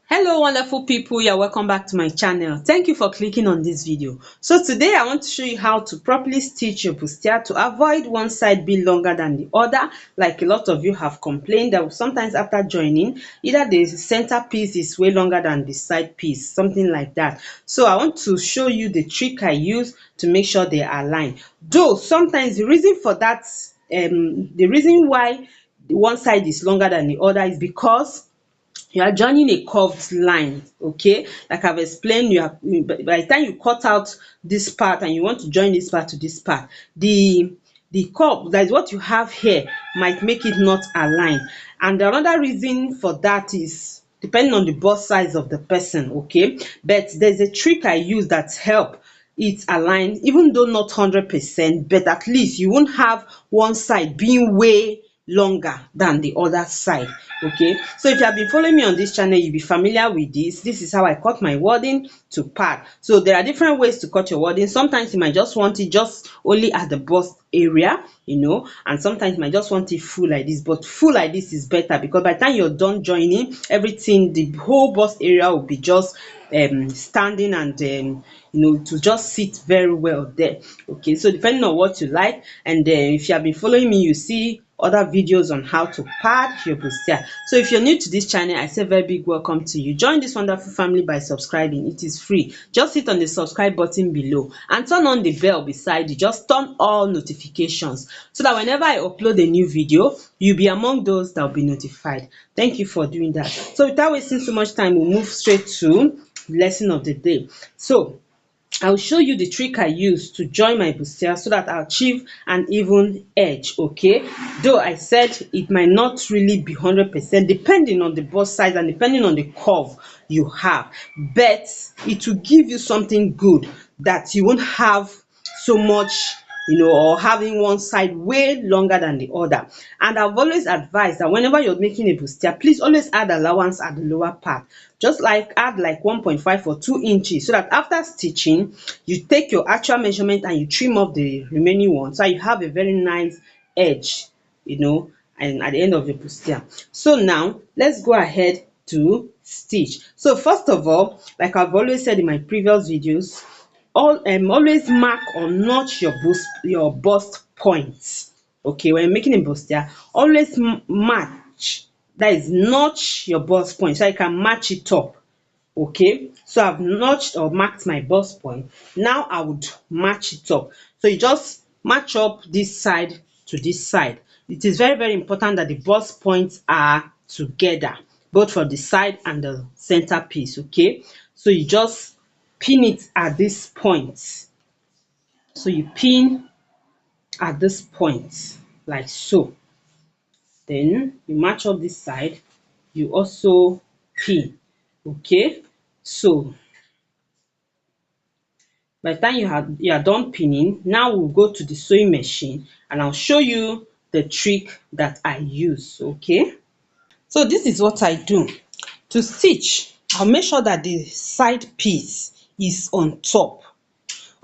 Hello wonderful people, you're welcome back to my channel. Thank you for clicking on this video. So today I want to show you how to properly stitch your bustier to avoid one side being longer than the other. Like a lot of you have complained that sometimes after joining, either the center piece is way longer than the side piece, something like that. So I want to show you the trick I use to make sure they are aligned. Though sometimes the reason for that, the reason why one side is longer than the other is because you are joining a curved line. Okay, like I've explained, you have by the time you cut out this part and you want to join this part to this part, the curve, that is what you have here, might make it not align. And another reason for that is depending on the bust size of the person. Okay, but there's a trick I use that help it align, even though not 100%, but at least you won't have one side being way longer than the other side. Okay, so if you have been following me on this channel, you'll be familiar with this is how I cut my wording to part. So there are different ways to cut your wording. Sometimes you might just want it just only at the bust area, and sometimes you might just want it full like this. But full like this is better, because by the time you're done joining everything, the whole bust area will be just standing, and to just sit very well there. Okay, so depending on what you like, and then if you have been following me, you see other videos on how to pad your bustier. So if you're new to this channel, I say very big welcome to you. Join this wonderful family by subscribing. It is free. Just hit on the subscribe button below and turn on the bell beside it. Just turn all notifications so that whenever I upload a new video, you'll be among those that will be notified. Thank you for doing that. So without wasting so much time, we'll move straight to the lesson of the day. So I'll show you the trick I use to join my bustier so that I'll achieve an even edge. Okay, though I said it might not really be 100% depending on the bust size and depending on the curve you have, but it will give you something good that you won't have so much, or having one side way longer than the other. And I've always advised that whenever you're making a bustier, please always add allowance at the lower part. Just like add like 1.5 or 2 inches, so that after stitching, you take your actual measurement and you trim off the remaining one, so you have a very nice edge, and at the end of your bustier. So now let's go ahead to stitch. So first of all, like I've always said in my previous videos, always mark or notch your bust points. Okay, when you're making a bustier, always match, that is notch your bust point so you can match it up. Okay, so I've notched or marked my bust point. Now I would match it up. So you just match up this side to this side. It is very, very important that the bust points are together, both for the side and the center piece. Okay, so you just pin it at this point. So you pin at this point like so. Then you match up this side, you also pin. Okay, so by the time you are done pinning, now we'll go to the sewing machine and I'll show you the trick that I use. Okay, so this is what I do. To stitch, I'll make sure that the side piece is on top.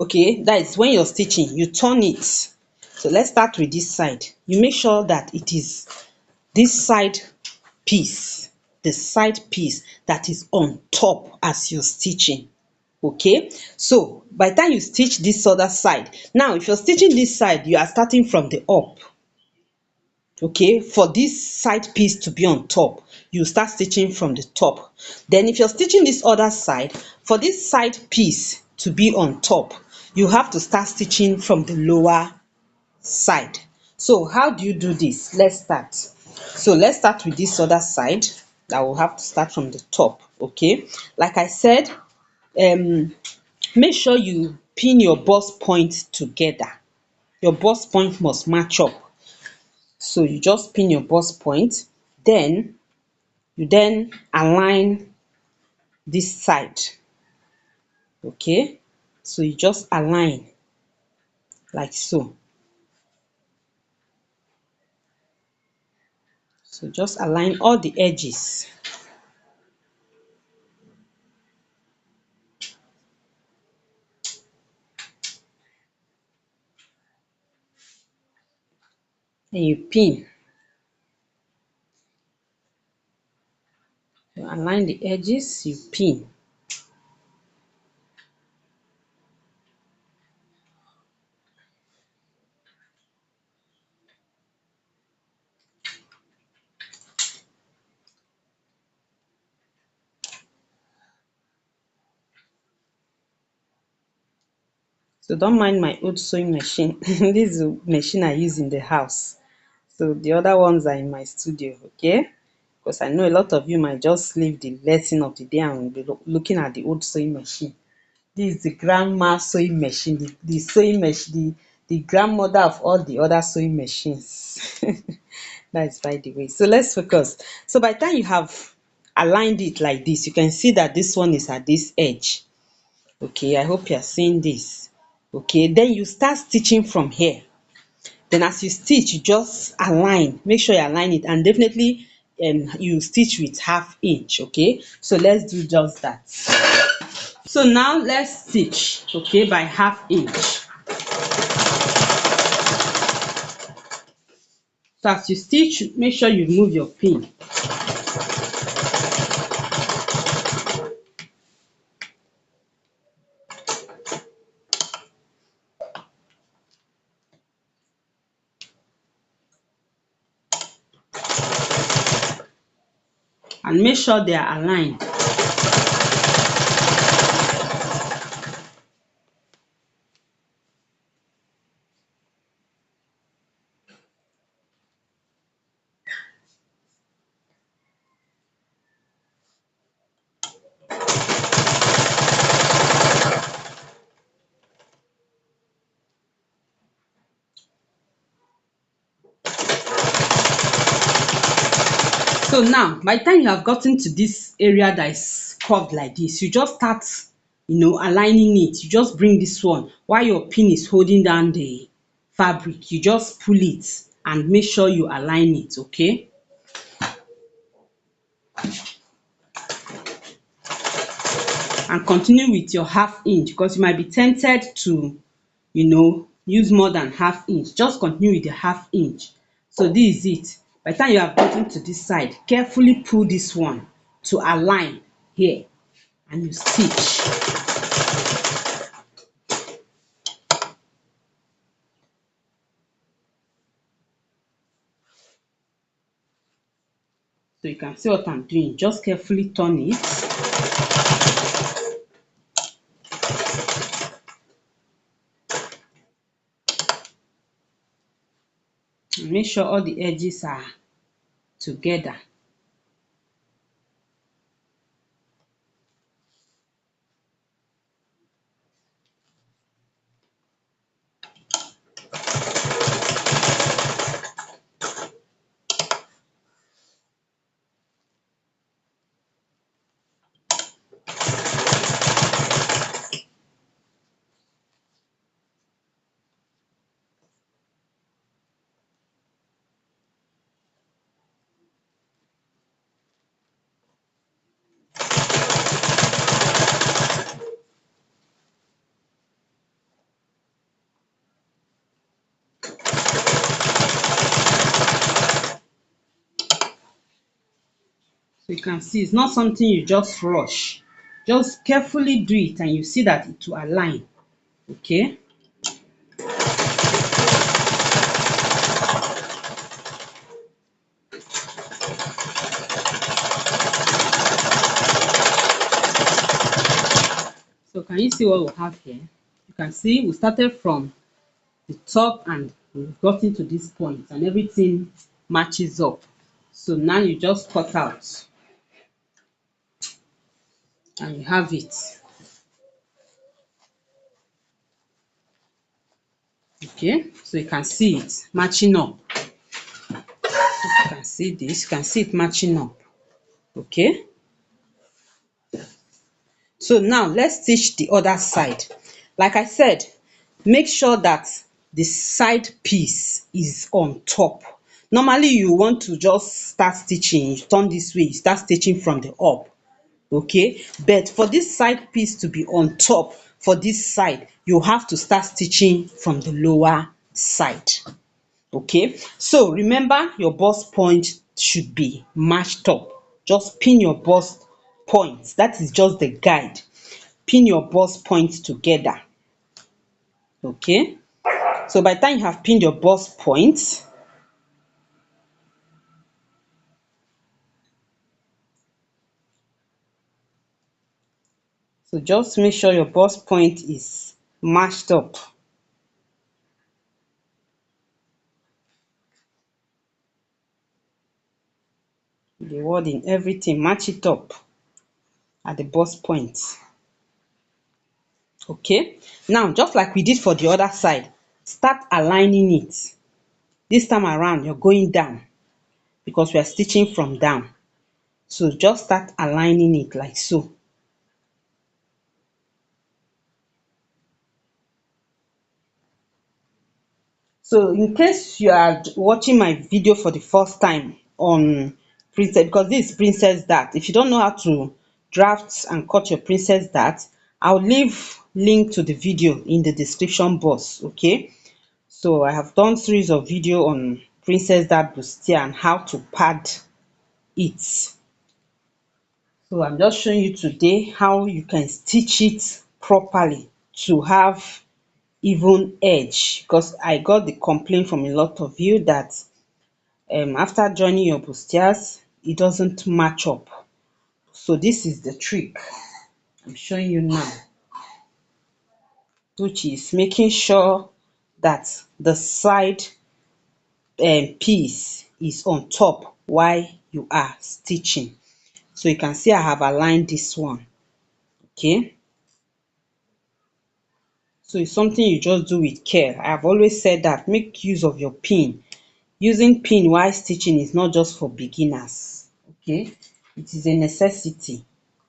Okay, that is when you're stitching, you turn it. So let's start with this side. You make sure that it is this side piece, the side piece that is on top as you're stitching. Okay, so by the time you stitch this other side, now if you're stitching this side, you are starting from the up. Okay, for this side piece to be on top, you start stitching from the top. Then if you're stitching this other side, for this side piece to be on top, you have to start stitching from the lower side. So how do you do this? Let's start. So let's start with this other side. I will have to start from the top. Okay, like I said, make sure you pin your bust point together. Your bust point must match up. So you just pin your bust point, then you align this side. Okay, so you just align like so. So just align all the edges. And you pin. You align align the edges, you pin. So don't mind my old sewing machine. This is the machine I use in the house. So the other ones are in my studio, okay? Because I know a lot of you might just leave the lesson of the day and be looking at the old sewing machine. This is the grandma sewing machine, the sewing machine, the grandmother of all the other sewing machines. That is by the way. So let's focus. So by the time you have aligned it like this, you can see that this one is at this edge. Okay, I hope you are seeing this. Okay, then you start stitching from here. Then as you stitch, you just align, make sure you align it, and definitely you stitch with 1/2 inch. Okay, so let's do just that. So now let's stitch, okay, by 1/2 inch. So as you stitch, make sure you remove your pin. And make sure they are aligned. So now by the time you have gotten to this area that is curved like this, you just start aligning it. You just bring this one while your pin is holding down the fabric. You just pull it and make sure you align it, okay? And continue with your 1/2 inch, because you might be tempted to use more than 1/2 inch. Just continue with the 1/2 inch. So this is it. By the time you have gotten to this side, carefully pull this one to align here and you stitch. So you can see what I'm doing. Just carefully turn it. And make sure all the edges are together. So you can see it's not something you just rush. Just carefully do it and you see that it will align. Okay? So can you see what we have here? You can see we started from the top and we've gotten to this point and everything matches up. So now you just cut out and you have it. Okay, so you can see it matching up. You can see this, you can see it matching up. Okay, so now let's stitch the other side. Like I said, make sure that the side piece is on top. Normally you want to just start stitching, you turn this way, you start stitching from the up. Okay, but for this side piece to be on top for this side, you have to start stitching from the lower side. Okay, so remember your bust point should be matched up. Just pin your bust points. That is just the guide. Pin your bust points together. Okay, so by the time you have pinned your bust points, so just make sure your bust point is matched up. The wording, everything, match it up at the bust point. Okay, now just like we did for the other side, start aligning it. This time around you're going down because we are stitching from down. So just start aligning it like so. So in case you are watching my video for the first time on princess, because this is princess dart, if you don't know how to draft and cut your princess dart, I'll leave link to the video in the description box. Okay, so I have done series of video on princess dart bustier and how to pad it. So I'm just showing you today how you can stitch it properly to have even edge, because I got the complaint from a lot of you that after joining your bustiers it doesn't match up. So this is the trick I'm showing you now, which is making sure that the side piece is on top while you are stitching. So you can see I have aligned this one. Okay, so it's something you just do with care. I've always said that make use of your pin. Using pin while stitching is not just for beginners. Okay, it is a necessity.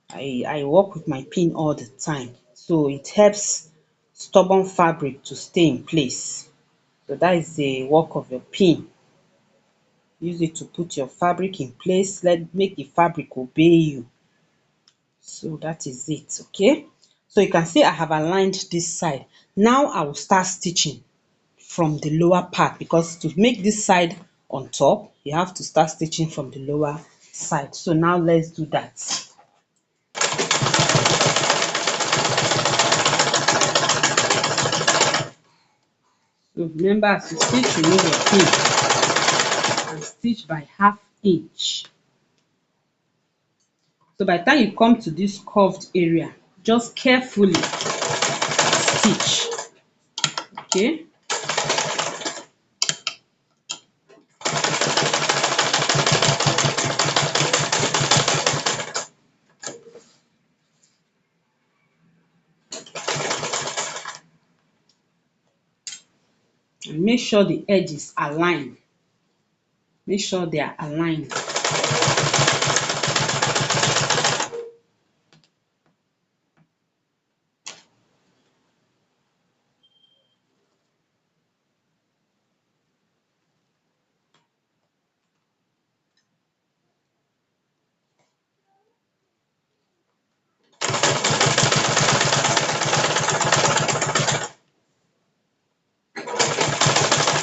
I work with my pin all the time, so it helps stubborn fabric to stay in place. So that is the work of your pin. Use it to put your fabric in place, make the fabric obey you. So that is it. Okay, so you can see I have aligned this side. Now I will start stitching from the lower part, because to make this side on top you have to start stitching from the lower side. So now let's do that. So remember, as you stitch, remove your pin and stitch by half inch. So by the time you come to this curved area, just carefully stitch. Okay, and make sure the edges align. Make sure they are aligned.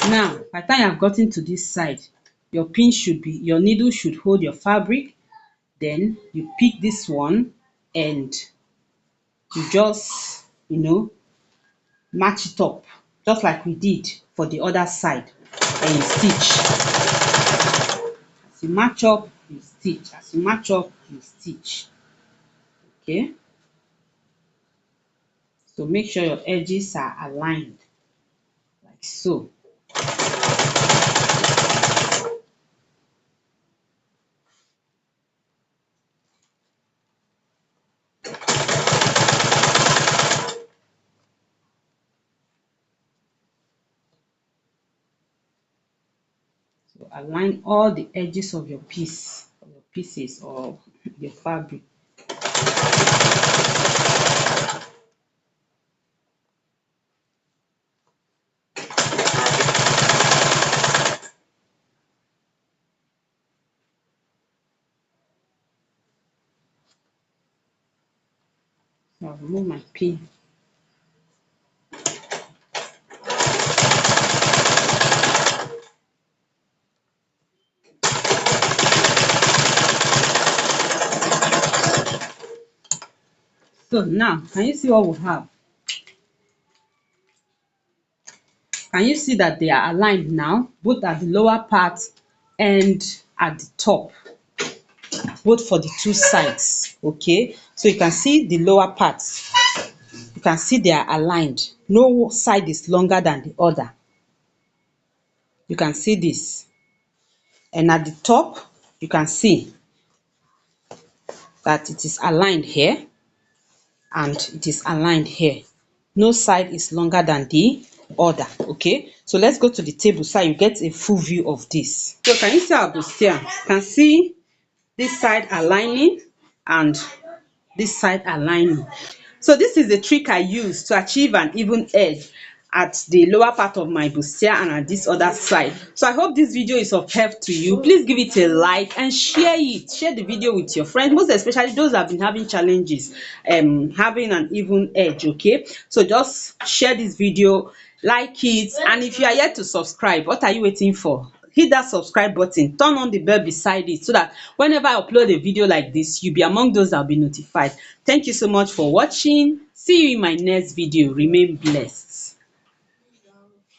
Now by the time you have gotten to this side, your pin should be, your needle should hold your fabric. Then you pick this one and you just match it up just like we did for the other side, and you stitch. As you match up, you stitch. As you match up, you stitch. Okay, so make sure your edges are aligned like so. So align all the edges of your piece, of your pieces or your fabric. So I'll remove my pin. So now can you see what we have? Can you see that they are aligned now, both at the lower part and at the top, both for the two sides? Okay, so you can see the lower parts, you can see they are aligned. No side is longer than the other. You can see this. And at the top, you can see that it is aligned here and it is aligned here. No side is longer than the other. Okay, so let's go to the table so you get a full view of this. So can you see our bustier? You can see this side aligning and this side aligning. So this is the trick I use to achieve an even edge at the lower part of my bustier and at this other side. So I hope this video is of help to you. Please give it a like and share it. Share the video with your friends, most especially those that have been having challenges having an even edge. Okay, so just share this video, like it, and if you are yet to subscribe, what are you waiting for? Hit that subscribe button, turn on the bell beside it, so that whenever I upload a video like this, you'll be among those that will be notified. Thank you so much for watching. See you in my next video. Remain blessed.